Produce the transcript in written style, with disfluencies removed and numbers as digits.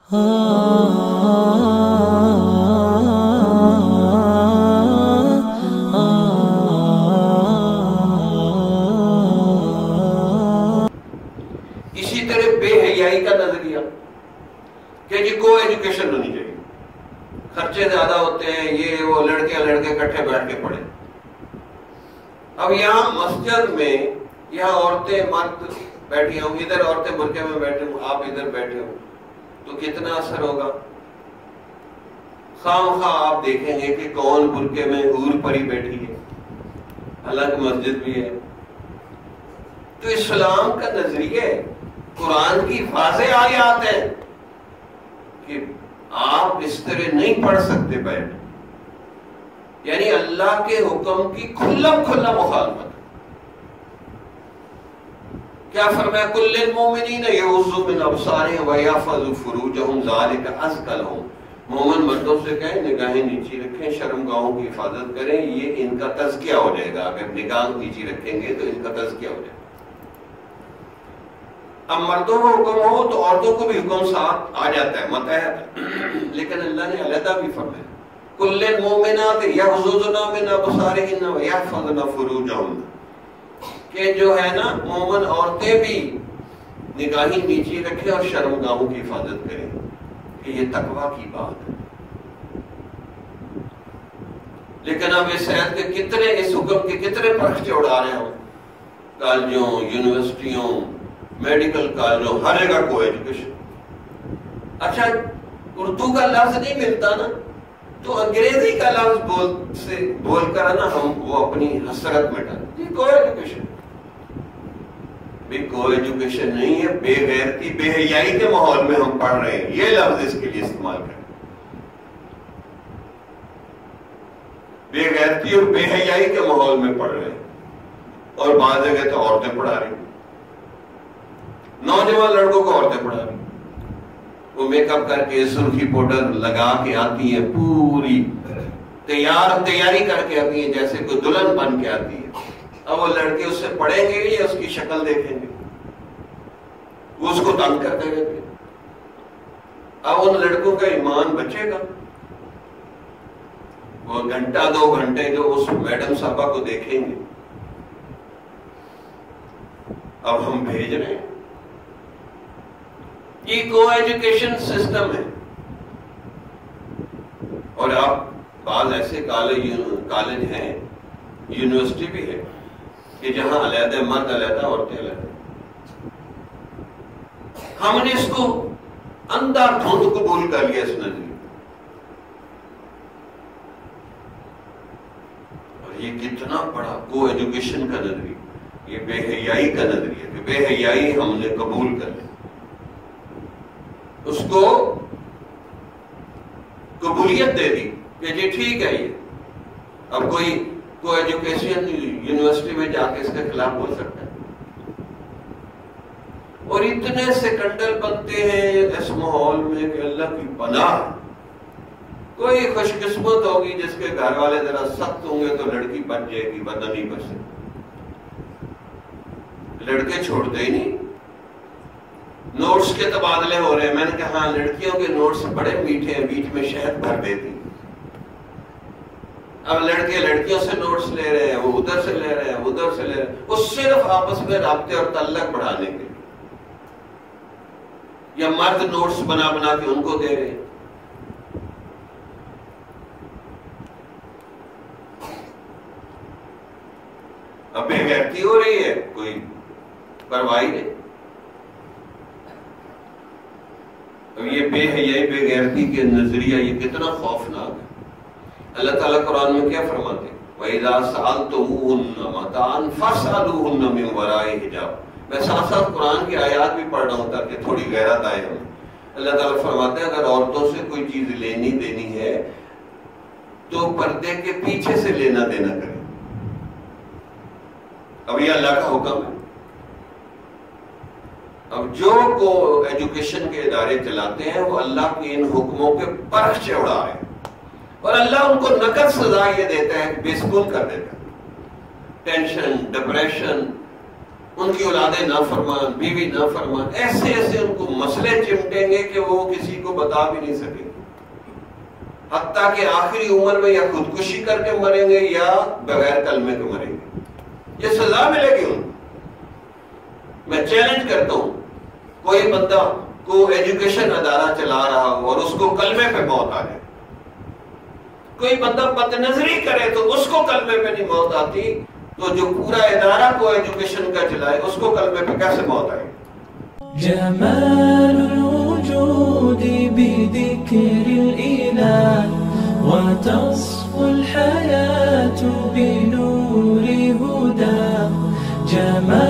اسی طرح بے حیائی کا نظریہ کہ جی کو ایجوکیشن ہونی چاہیے، خرچے زیادہ ہوتے ہیں، یہ وہ لڑکے اکٹھے بیٹھ کے پڑھے۔ اب یہاں مسجد میں یہاں عورتیں مرد بیٹھی ہوں، ادھر عورتیں برقعے میں بیٹھے ہوں، آپ ادھر بیٹھے ہوں، تو کتنا اثر ہوگا؟ خواہ آپ دیکھیں گے کہ کون برقعے میں حور پری بیٹھی ہے، حالانکہ مسجد بھی ہے۔ تو اسلام کا نظریہ قرآن کی واضح آیات ہے کہ آپ اس طرح نہیں پڑھ سکتے بیٹھ، یعنی اللہ کے حکم کی کھلم کھلا مخالفت۔ کیا فرمایا؟ کل المؤمنین یغضوا من ابصارہم ویحفظوا فروجہم ذالک ازکی لہم۔ مومن مردوں سے کہیں نگاہیں نیچی رکھیں، شرمگاہوں کی حفاظت کریں، یہ ان کا تزکیہ ہو جائے گا۔ اگر نگاہ نیچی رکھیں گے تو ان کا تزکیہ ہو جائے گا۔ اب مردوں کو حکم ہو تو عورتوں کو بھی حکم ساتھ آ جاتا ہے، متحد، لیکن اللہ نے علیحدہ بھی فرمایا کل المؤمنات یغضضن من ابصارہن ویحفظن فروجہن، کہ جو ہے نا مومن عورتیں بھی نگاہیں نیچی رکھیں اور شرمگاہوں کی حفاظت کریں، کہ یہ تقویٰ کی بات ہے۔ لیکن اب اس عہد کے کتنے، اس حکم کے کتنے پرچے اڑا رہے ہوں، کالجوں، یونیورسٹیوں، میڈیکل کالجوں، ہر جگہ کو ایجوکیشن۔ اچھا اردو کا لفظ نہیں ملتا نا، تو انگریزی کا لفظ بول کر نا ہم وہ اپنی حسرت مٹا دیں، کو ایجوکیشن بھی کو ایجوکیشن نہیں ہے، بے غیرتی بے حیائی کے ماحول میں ہم پڑھ رہے ہیں، یہ لفظ اس کے لیے استعمال کریں، بے غیرتی اور بے حیائی کے ماحول میں پڑھ رہے ہیں، اور بعض جگہ تو عورتیں پڑھا رہی ہیں، نوجوان لڑکوں کو عورتیں پڑھا رہی ہیں، وہ میک اپ کر کے سرخی پاؤڈر لگا کے آتی ہے، پوری تیاری کر کے آتی ہے، جیسے کوئی دلہن بن کے آتی ہے۔ اب وہ لڑکے اس سے پڑھیں گے یا اس کی شکل دیکھیں گے، وہ اس کو تنگ کرتے رہتے ہیں۔ اب ان لڑکوں کا ایمان بچے گا؟ وہ گھنٹہ دو گھنٹے جو اس میڈم صاحبہ کو دیکھیں گے، اب ہم بھیج رہے ہیں۔ یہ کو ایجوکیشن سسٹم ہے، اور آپ بعض ایسے کالج ہیں، یونیورسٹی بھی ہے کہ جہاں علیحدہ مرد علیحدہ عورتیں علیحدہ۔ ہم نے اس کو اندھا دھند قبول کر لیا اس نظریے، اور یہ کتنا بڑا کو ایجوکیشن کا نظریہ، یہ بے حیائی کا نظریہ، کہ بے حیائی ہم نے قبول کر لی، اس کو قبولیت دے دی کہ جی ٹھیک ہے۔ یہ اب کوئی کو ایجوکیشن یونیورسٹی میں جا کے اس کے خلاف بول سکتا ہے؟ اور اتنے سیکنڈل بنتے ہیں اس ماحول میں کہ اللہ کی پناہ۔ کوئی خوش قسمت ہوگی جس کے گھر والے ذرا سخت ہوں گے تو لڑکی بچ جائے گی، ورنہ نہیں بچ سکتی۔ لڑکے چھوڑتے ہی نہیں، نوٹس کے تبادلے ہو رہے ہیں، میں نے کہا ہاں لڑکیوں کے نوٹس بڑے میٹھے ہیں، بیچ میں شہد بھر دیتی۔ اب لڑکے لڑکیوں سے نوٹس لے رہے ہیں، وہ ادھر سے لے رہے ہیں، ادھر سے لے رہے ہیں، وہ صرف آپس میں رابطے اور تعلق بڑھانے کے لیے، یا مرد نوٹس بنا بنا کے ان کو دے رہے ہیں۔ اب بے غیرتی ہو رہی ہے، کوئی پرواہ نہیں۔ اب یہ بے حیائی بے غیرتی کے نظریہ یہ کتنا خوفناک ہے۔ اللہ تعالیٰ قرآن میں کیا فرماتے ہیں؟ وَإِذَا سَأَلْتُمُوهُنَّ مَتَاعًا فَاسْأَلُوهُنَّ مِنْ وَرَاءِ حِجَابٍ۔ میں ساتھ ساتھ قرآن کی آیات بھی پڑھ رہا ہوں تاکہ تھوڑی غیرت آئے ہمیں۔ اللہ تعالیٰ فرماتے ہیں اگر عورتوں سے کوئی چیز لینی دینی ہے تو پردے کے پیچھے سے لینا دینا کریں۔ اب یہ اللہ کا حکم ہے۔ اب جو کو ایجوکیشن کے ادارے چلاتے ہیں وہ اللہ کے ان حکموں کے پرچے اڑا رہے ہیں، اور اللہ ان کو نقد سزا یہ دیتا ہے کہ بے سکون کر دیتا ہے۔ ٹینشن، ڈپریشن، ان کی اولادیں نافرمان، بیوی نافرمان، ایسے ایسے ان کو مسئلے چمٹیں گے کہ وہ کسی کو بتا بھی نہیں سکیں گے، حتیٰ کہ آخری عمر میں یا خودکشی کر کے مریں گے یا بغیر کلمے کے مریں گے، یہ سزا ملے گی ان کو۔ میں چیلنج کرتا ہوں، کوئی بندہ کو ایجوکیشن ادارہ چلا رہا ہو اور اس کو کلمے پہ موت آ جائے، کوئی بندہ بد نظری کرے تو اس کو کلمے پہ نہیں موت آتی، تو جو پورا ادارہ کو ایجوکیشن کا چلائے اس کو کلمے پہ کیسے موت آئے؟ جمال الوجود بذكر الإله وتصفو الحياة بنور هداه. جمال